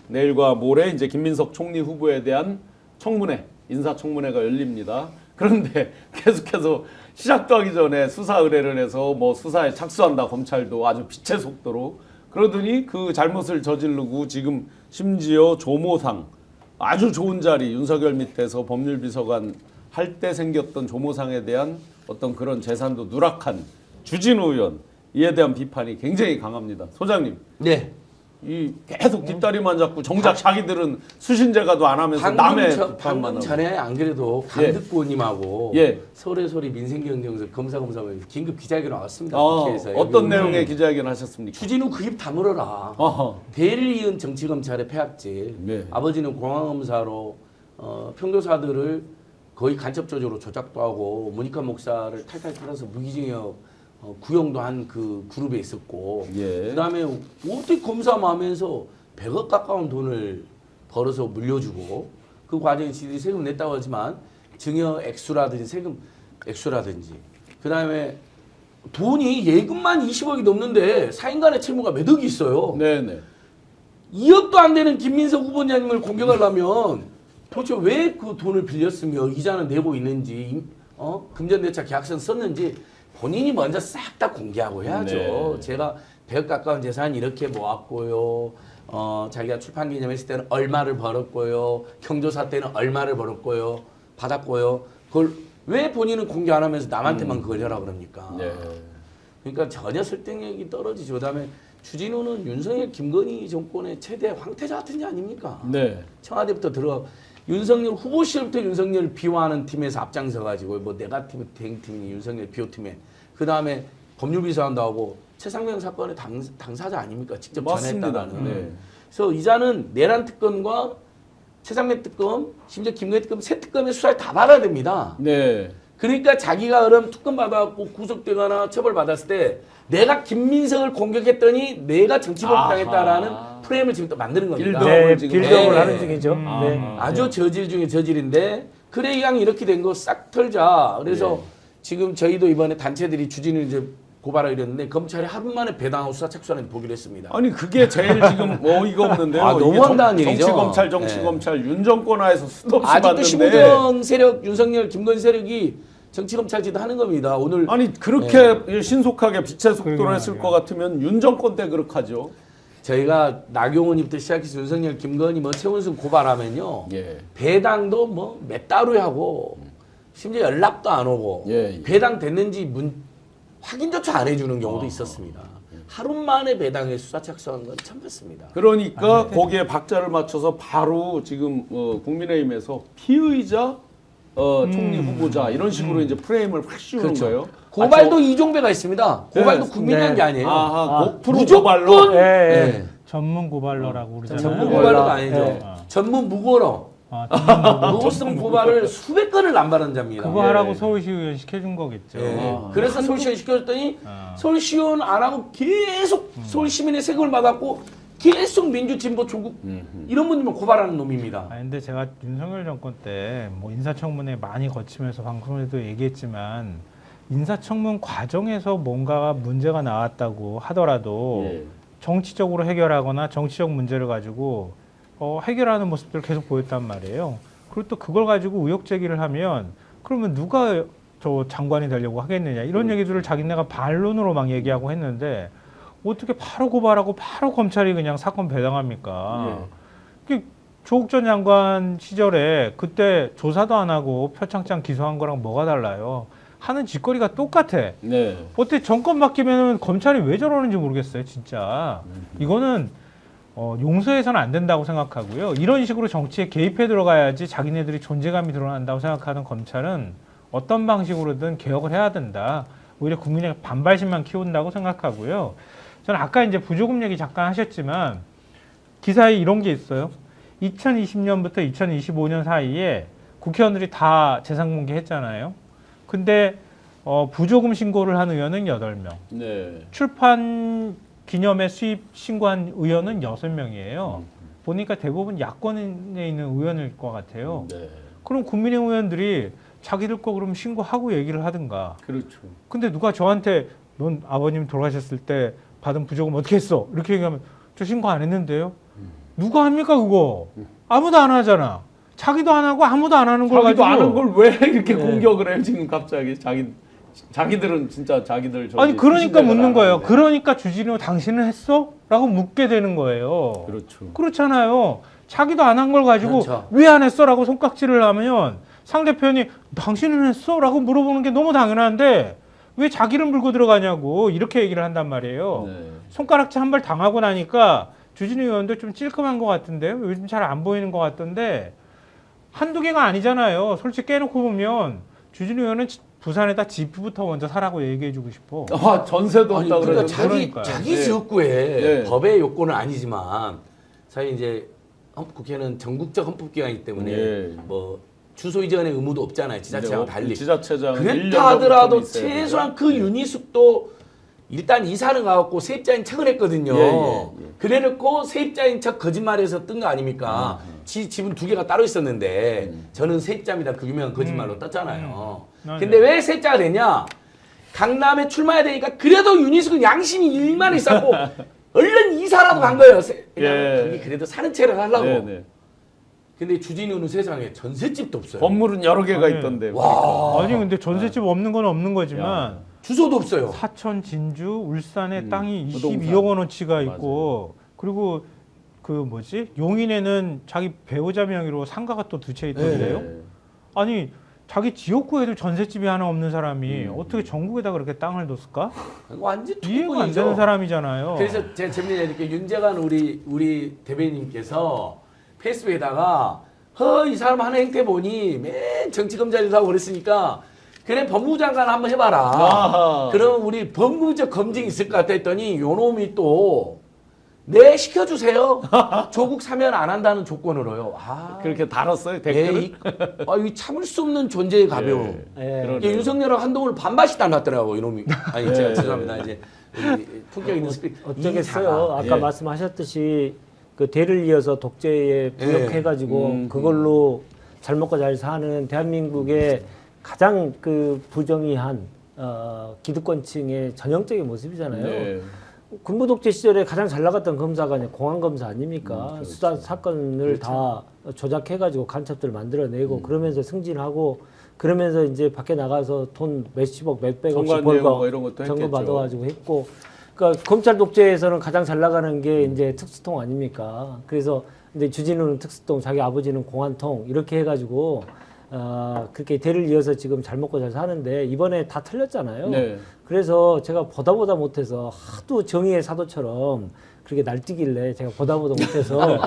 내일과 모레 이제 김민석 총리 후보에 대한 청문회, 인사청문회가 열립니다. 그런데 계속해서 시작도 하기 전에 수사 의뢰를 해서 뭐 수사에 착수한다, 검찰도 아주 빛의 속도로. 그러더니 그 잘못을 저지르고 지금 심지어 조모상, 아주 좋은 자리, 윤석열 밑에서 법률비서관 할 때 생겼던 조모상에 대한 어떤 그런 재산도 누락한 주진우 의원, 이에 대한 비판이 굉장히 강합니다. 소장님. 네. 이 계속 뒷다리만 잡고 정작 자기들은 수신제가도 안 하면서 남의 비판만 방금 하고. 전에 안 그래도 예. 강득보님하고 예. 서울의 소리 민생경제에서 검사하면서 긴급 기자회견 나왔습니다. 어, 국회에서. 어떤 내용의 기자회견 하셨습니까? 추진우 그 입 다물어라. 어허. 대를 이은 정치검찰의 폐악질. 네. 아버지는 공항검사로 평교사들을 거의 간접적으로 조작도 하고 모니카 목사를 탈탈 털어서 무기징역 구형도 한 그 그룹에 있었고 예. 그다음에 어떻게 검사만 하면서 100억 가까운 돈을 벌어서 물려주고 그 과정에 지들이 세금 냈다고 하지만 증여 액수라든지 세금 액수라든지 그다음에 돈이 예금만 20억이 넘는데 사인간의 채무가 몇 억이 있어요. 네네. 2억도 안 되는 김민석 후보자님을 공격하려면 도대체 왜 그 돈을 빌렸으며 이자는 내고 있는지 금전대차 계약서 썼는지 본인이 먼저 싹 다 공개하고 해야죠. 네. 제가 100억 가까운 재산 이렇게 모았고요. 자기가 출판 기념했을 때는 얼마를 벌었고요. 경조사 때는 얼마를 벌었고요. 받았고요. 그걸 왜 본인은 공개 안 하면서 남한테만 그걸 해라 그럽니까? 네. 그러니까 전혀 설득력이 떨어지죠. 그다음에 추진우는 윤석열, 김건희 정권의 최대 황태자 같은 자 아닙니까? 네. 청와대부터 들어가 윤석열 후보 시절부터 윤석열 비호하는 팀에서 앞장서가지고 뭐 내가 팀 대행팀이 윤석열 비호팀에 그 다음에 법률비서관도 하고 최상병 사건의 당사자 아닙니까? 직접 맞습니다. 전했다가는. 네. 그래서 이자는 내란 특검과 최상병 특검, 심지어 김건희 특검 세 특검의 수사를 다 받아야 됩니다. 네. 그러니까 자기가 그럼 특검 받아갖고 구속되거나 처벌받았을 때 내가 김민석을 공격했더니 내가 정치범 당했다라는 프레임을 지금 또 만드는 겁니다. 빌드업을 네, 지금 빌드업을 네. 하는 중이죠. 네. 아주 저질 중에 저질인데 그래 이왕 이렇게 된 거 싹 털자. 그래서 지금 저희도 이번에 단체들이 주진우 이제 고발하기로 했는데 검찰이 하루 만에 배당하고 수사 착수하는 보기로 했습니다. 아니 그게 제일 지금 어이가 없는데요. 아, 이게 너무한다는 얘기죠. 정치검찰 윤 정권 하에서 수도 없이 아직도 봤는데 15정 세력 윤석열 김건희 세력이 정치검찰 짓 하는 겁니다. 오늘 아니 그렇게 신속하게 빛의 속도로 그러게요. 했을 것 같으면 윤 정권 때 그렇게 하죠. 저희가 나경원부터 시작해서 윤석열 김건희 뭐 최원순 고발하면요. 예. 배당도 뭐 몇 달후에 하고 심지어 연락도 안 오고 예. 배당 됐는지 확인조차 안 해주는 경우도 있었습니다. 하루 만에 배당에 수사 착수한 건 처음 봤습니다. 그러니까 거기에 박자를 맞춰서 바로 지금 국민의힘에서 피의자 총리 후보자 이런 식으로 이제 프레임을 확 씌우는 그렇죠. 거예요. 고발도 이종배가 있습니다. 고발도 네. 국민이 한 게 아니에요. 프로 무조건 고발로. 예, 예. 네. 전문 고발러라고 그러잖아요. 전문 네. 고발은 아니죠. 네. 전문 무고로. 전문 무고성 고발을 수백 건을 남발한 자입니다. 그거 하라고 서울시 의원 시켜준 거겠죠. 예. 그래서 서울시원 시켜줬더니 아. 서울시원 안 하고 계속 서울 시민의 세금을 받았고 계속 민주 진보 조국 이런 분들만 고발하는 놈입니다. 아 근데 제가 윤석열 정권 때 뭐 인사청문회 많이 거치면서 방송에도 얘기했지만 인사청문 과정에서 뭔가 문제가 나왔다고 하더라도 예. 정치적으로 해결하거나 정치적 문제를 가지고 해결하는 모습들을 계속 보였단 말이에요. 그리고 또 그걸 가지고 의혹 제기를 하면 그러면 누가 저 장관이 되려고 하겠느냐 이런 얘기들을 자기네가 반론으로 막 얘기하고 했는데 어떻게 바로 고발하고 바로 검찰이 그냥 사건 배당합니까? 조국 전 장관 시절에 그때 조사도 안 하고 표창장 기소한 거랑 뭐가 달라요? 하는 짓거리가 똑같아. 네. 어떻게 정권 바뀌면 검찰이 왜 저러는지 모르겠어요, 진짜. 이거는 용서해서는 안 된다고 생각하고요. 이런 식으로 정치에 개입해 들어가야지 자기네들이 존재감이 드러난다고 생각하는 검찰은 어떤 방식으로든 개혁을 해야 된다. 오히려 국민의 반발심만 키운다고 생각하고요. 저는 아까 이제 부조금 얘기 잠깐 하셨지만 기사에 이런 게 있어요. 2020년부터 2025년 사이에 국회의원들이 다 재산 공개했잖아요. 근데 부조금 신고를 한 의원은 8명. 네. 출판 기념회 수입 신고한 의원은 6명이에요. 보니까 대부분 야권에 있는 의원일 것 같아요. 네. 그럼 국민의힘 의원들이 자기들 거 그럼 신고하고 얘기를 하든가. 그렇죠. 근데 누가 저한테 넌 아버님 돌아가셨을 때 받은 부조금 어떻게 했어? 이렇게 얘기하면 저 신고 안 했는데요. 누가 합니까 그거? 아무도 안 하잖아. 자기도 안 하고 아무도 안 하는 걸 자기도 가지고. 안 한 걸 왜 이렇게 공격을 해요 지금 갑자기 자기들은 진짜 자기들 저기 아니 그러니까 수신자를 묻는 안 거예요. 하는데. 그러니까 주진우 당신은 했어? 라고 묻게 되는 거예요. 그렇죠. 그렇잖아요. 자기도 안 한 걸 가지고 그렇죠. 왜 안 했어? 라고 손깍지를 하면 상대편이 당신은 했어? 라고 물어보는 게 너무 당연한데 왜 자기를 물고 들어가냐고 이렇게 얘기를 한단 말이에요. 네. 손가락질 한 발 당하고 나니까 주진우 의원도 좀 찔끔한 것 같은데요. 요즘 잘 안 보이는 것 같던데 한두 개가 아니잖아요. 솔직히 깨놓고 보면 주진우 의원은 부산에다 집부터 먼저 사라고 얘기해주고 싶어. 아 전세도 아니, 없다 그러니까 그러는데 자기 네. 지역구에 네. 법의 요건은 아니지만 사실 이제 국회는 전국적 헌법기관이기 때문에 네. 뭐 주소 이전의 의무도 없잖아요. 지자체와 달리. 지자체장 그랬다 하더라도 최소한 그 윤희숙도 일단 이사를 가갖고 세입자인 척을 했거든요. 예. 그래놓고 세입자인 척 거짓말해서 뜬 거 아닙니까? 집은 두 개가 따로 있었는데 저는 세입자입니다. 그 유명한 거짓말로 떴잖아요. 근데 왜 세입자가 됐냐? 강남에 출마해야 되니까 그래도 윤희숙은 양심이 일만 있었고 얼른 이사라도 간 거예요. 왜냐면 거기 그래도 사는 채를 하려고. 네네. 근데 주진우는 세상에 전셋집도 없어요. 건물은 여러 개가 아니, 있던데. 와. 아니 근데 전셋집 없는 건 없는 거지만 주소도 없어요. 사천, 진주, 울산에 땅이 부동산. 22억 원어치가 있고 그리고 그 뭐지 용인에는 자기 배우자 명의로 상가가 또 두 채 있던데요. 네. 아니 자기 지역구에도 전셋집이 하나 없는 사람이 어떻게 전국에다 그렇게 땅을 뒀을까? 완전 이해가 안 투구꾼이죠. 되는 사람이잖아요. 그래서 제가 재밌는 얘기 윤재관 우리 대변인님께서 페이스북에다가 이 사람 하는 행태 보니 맨 정치 검찰도 하고 그랬으니까 그래 법무부 장관 한번 해봐라. 아하. 그럼 우리 법무부적 검증이 있을 것 같아 했더니 요놈이 또 네 시켜주세요. 조국 사면 안 한다는 조건으로요. 아, 그렇게 달았어요 댓글을. 이 참을 수 없는 존재의 가벼움. 그러네요. 이게 윤석열하고 한동훈을 반반씩 닮았더라고 이놈이. 아니 제가 죄송합니다. 이제 품격 있는 스피드. 어쩌겠어요. 이자가. 아까 예. 말씀하셨듯이 그 대를 이어서 독재에 부역해가지고 그걸로 잘 먹고 잘 사는 대한민국의 가장 그 부정의한 기득권층의 전형적인 모습이잖아요. 네. 군부 독재 시절에 가장 잘 나갔던 검사가 이제 공안 검사 아닙니까? 수사 사건을 다 조작해가지고 간첩들 만들어내고 그러면서 승진하고 그러면서 이제 밖에 나가서 돈 몇십억 몇백억씩 정관예우 뭐 벌고 이런 것도 정보 했겠죠. 받아가지고 했고 그러니까 검찰 독재에서는 가장 잘 나가는 게 이제 특수통 아닙니까? 그래서 이제 주진우는 특수통, 자기 아버지는 공안통 이렇게 해가지고 그렇게 대를 이어서 지금 잘 먹고 잘 사는데 이번에 다 틀렸잖아요. 네. 그래서 제가 보다 못해서 하도 정의의 사도처럼 그렇게 날뛰길래 제가 보다 못해서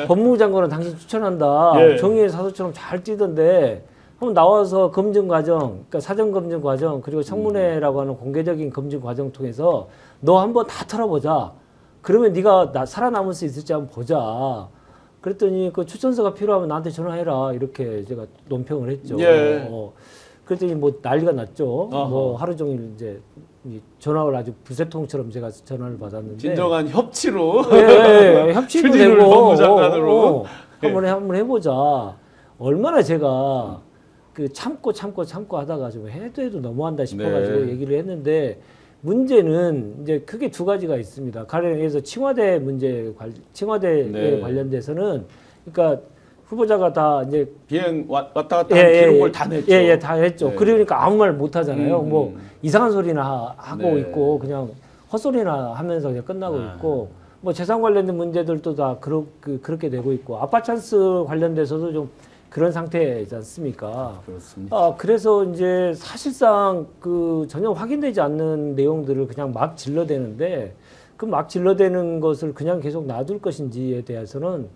법무부 장관은 당신 추천한다. 예. 정의의 사도처럼 잘 뛰던데 한번 나와서 검증 과정, 그러니까 사전 검증 과정 그리고 청문회라고 하는 공개적인 검증 과정 통해서 너 한번 다 털어보자. 그러면 네가 살아남을 수 있을지 한번 보자. 그랬더니 그 추천서가 필요하면 나한테 전화해라 이렇게 제가 논평을 했죠. 예. 그랬더니 뭐 난리가 났죠. 아하. 뭐 하루 종일 이제 이 전화를 아주 부세통처럼 제가 전화를 받았는데 진정한 협치로. 예, 협치도 추진을 되고 법무장관으로. 한번 해보자. 얼마나 제가 그 참고 하다가 좀 해도 너무한다 싶어가지고 네. 얘기를 했는데 문제는 이제 크게 두 가지가 있습니다. 가령에서 칭화대 칭화대에 네. 관련돼서는 그러니까 후보자가 다 이제 비행 왔다 갔다 한 기록을 다 냈죠. 다 했죠. 네. 그러니까 아무 말 못 하잖아요. 음. 뭐 이상한 소리나 하고 네. 있고 그냥 헛소리나 하면서 그냥 끝나고 있고 뭐 재산 관련된 문제들도 다 그렇게 되고 있고 아빠 찬스 관련돼서도 좀 그런 상태이지 않습니까? 그렇습니다. 그래서 이제 사실상 그 전혀 확인되지 않는 내용들을 그냥 막 질러대는데 그 막 질러대는 것을 그냥 계속 놔둘 것인지에 대해서는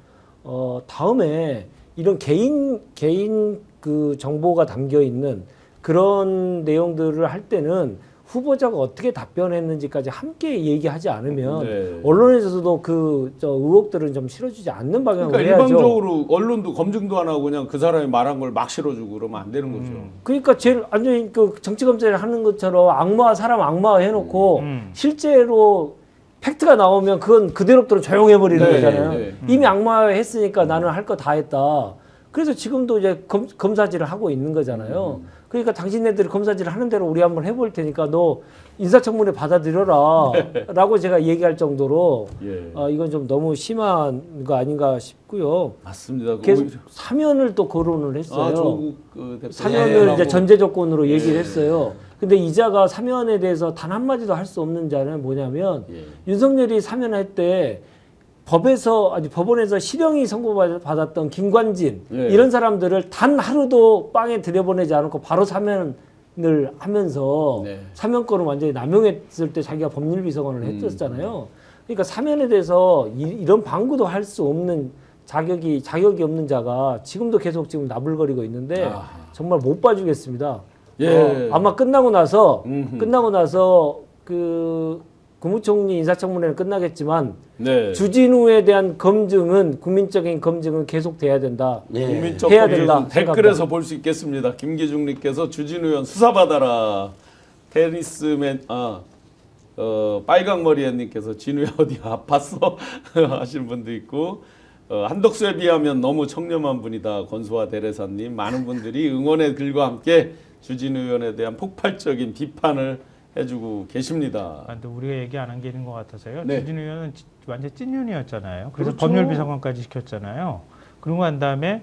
다음에 이런 개인 그 정보가 담겨 있는 그런 내용들을 할 때는 후보자가 어떻게 답변했는지까지 함께 얘기하지 않으면 네. 언론에서도 그 의혹들은 좀 실어주지 않는 방향으로 그러니까 해야죠. 일방적으로 언론도 검증도 안 하고 그냥 그 사람이 말한 걸 막 실어주고 그러면 안 되는 거죠. 그러니까 제일 완전히 그 정치 검찰을 하는 것처럼 사람 악마 해놓고 실제로 팩트가 나오면 그건 그대로대로 조용해 버리는 네, 거잖아요. 네. 이미 악마했으니까 나는 할 거 다 했다. 그래서 지금도 이제 검사질을 하고 있는 거잖아요. 그러니까 당신네들이 검사질을 하는 대로 우리 한번 해볼 테니까 너 인사청문회 받아들여라 라고 제가 얘기할 정도로 예. 이건 좀 너무 심한 거 아닌가 싶고요. 맞습니다. 계속 오히려- 사면을 또 거론을 했어요. 조국 그 대표 사면을 이제 예. 전제 조건으로 얘기를 했어요. 근데 이자가 사면에 대해서 단 한마디도 할 수 없는 자는 뭐냐면 예. 윤석열이 사면할 때 법원에서 실형이 선고받았던 김관진 예. 이런 사람들을 단 하루도 빵에 들여보내지 않고 바로 사면을 하면서 네. 사면권을 완전히 남용했을 때 자기가 법률비서관을 했었잖아요. 그러니까 사면에 대해서 이런 방구도 할 수 없는 자격이 없는 자가 지금도 계속 지금 나불거리고 있는데 아하. 정말 못 봐주겠습니다. 예. 아마 끝나고 나서 음흠. 그 국무총리 인사청문회는 끝나겠지만 네. 주진우에 대한 검증은 국민적인 검증은 계속돼야 된다. 네. 국민적 해야 검증은 된다 댓글에서 볼 수 있겠습니다. 김기중님께서 주진우 의원 수사받아라. 테니스맨 빨강머리애님께서 진우야 어디 아팠어? 하신 분도 있고 한덕수에 비하면 너무 청렴한 분이다. 권수화 대레사님 많은 분들이 응원의 글과 함께 주진우 의원에 대한 폭발적인 비판을 해주고 계십니다. 근데 우리가 얘기 안 한 게 있는 것 같아서요. 네. 주진우 의원은 완전 찐윤이었잖아요. 그래서 그렇죠. 법률비서관까지 시켰잖아요. 그러고 난 다음에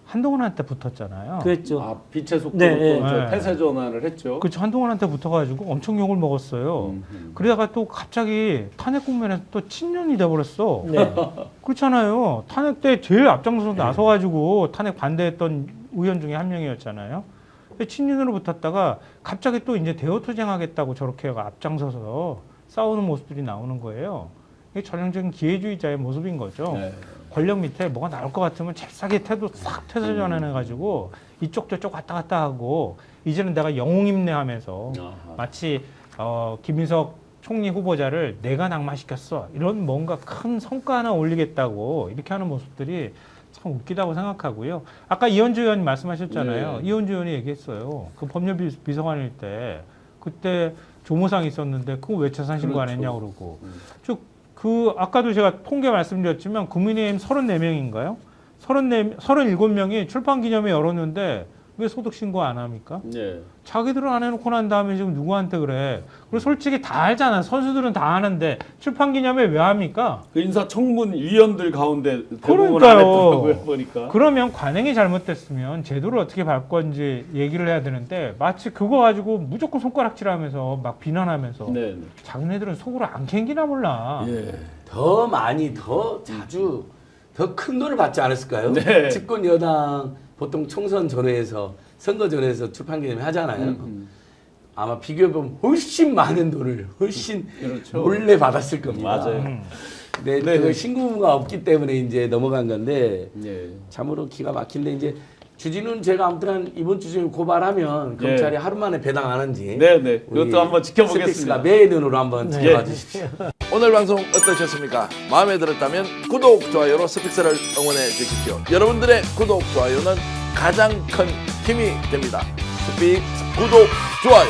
한동훈한테 붙었잖아요. 그랬죠. 빛의 속도로 네, 또 네. 태세 전환을 했죠. 그렇죠. 한동훈한테 붙어가지고 엄청 욕을 먹었어요. 그러다가 또 갑자기 탄핵 국면에서 또 친윤이 돼버렸어. 네. 그렇잖아요. 탄핵 때 제일 앞장서서 나서가지고 탄핵 반대했던 의원 중에 한 명이었잖아요. 근데 친윤으로 붙었다가 갑자기 또 이제 대어투쟁하겠다고 저렇게 앞장서서 싸우는 모습들이 나오는 거예요. 이게 전형적인 기회주의자의 모습인 거죠. 네. 권력 밑에 뭐가 나올 것 같으면 잽싸게 싹 태세 전환해가지고 이쪽 저쪽 왔다 갔다 하고 이제는 내가 영웅임내하면서 아하. 마치 김인석 총리 후보자를 내가 낙마시켰어 이런 뭔가 큰 성과 하나 올리겠다고 이렇게 하는 모습들이 참 웃기다고 생각하고요. 아까 이현주 의원님 말씀하셨잖아요. 네. 이현주 의원이 얘기했어요. 그 법률비서관일 때 그때 조모상 있었는데 그거 왜 재산 신고 안 그렇죠. 했냐고 그러고 아까도 제가 통계 말씀드렸지만 국민의힘 34명인가요? 37명이 출판 기념회 열었는데 왜 소득 신고 안 합니까? 네. 자기들은 안 해놓고 난 다음에 지금 누구한테 그래? 그리고 솔직히 다 알잖아. 선수들은 다 아는데 출판 기념회 왜 합니까? 그 인사청문위원들 가운데 대부분 그러니까요. 안 했더라고요 보니까. 그러면 관행이 잘못됐으면 제도를 어떻게 바꿨는지 얘기를 해야 되는데 마치 그거 가지고 무조건 손가락질하면서 막 비난하면서 네. 자기네들은 속으로 안 캥기나 몰라. 예. 더 많이 더 자주 더 큰 돈을 받지 않았을까요? 네. 집권 여당 보통 총선 전후에서 선거 전후에서 출판 기념회 하잖아요. 아마 비교해보면 훨씬 많은 돈을 훨씬 그렇죠. 몰래 받았을 겁니다. 맞아요. 근데 네. 그 신고가 없기 때문에 이제 넘어간 건데 예. 참으로 기가 막힌데 이제 주진우는 제가 아무튼 한 이번 주 중에 고발하면 예. 검찰이 하루 만에 배당 안 하는지 네네. 우리 그것도 한번 지켜보겠습니다. 스픽스가 매의 눈으로 한번 지켜봐 주십시오. 오늘 방송 어떠셨습니까? 마음에 들었다면 구독, 좋아요로 스픽스를 응원해 주십시오. 여러분들의 구독, 좋아요는 가장 큰 힘이 됩니다. 스픽스 구독, 좋아요.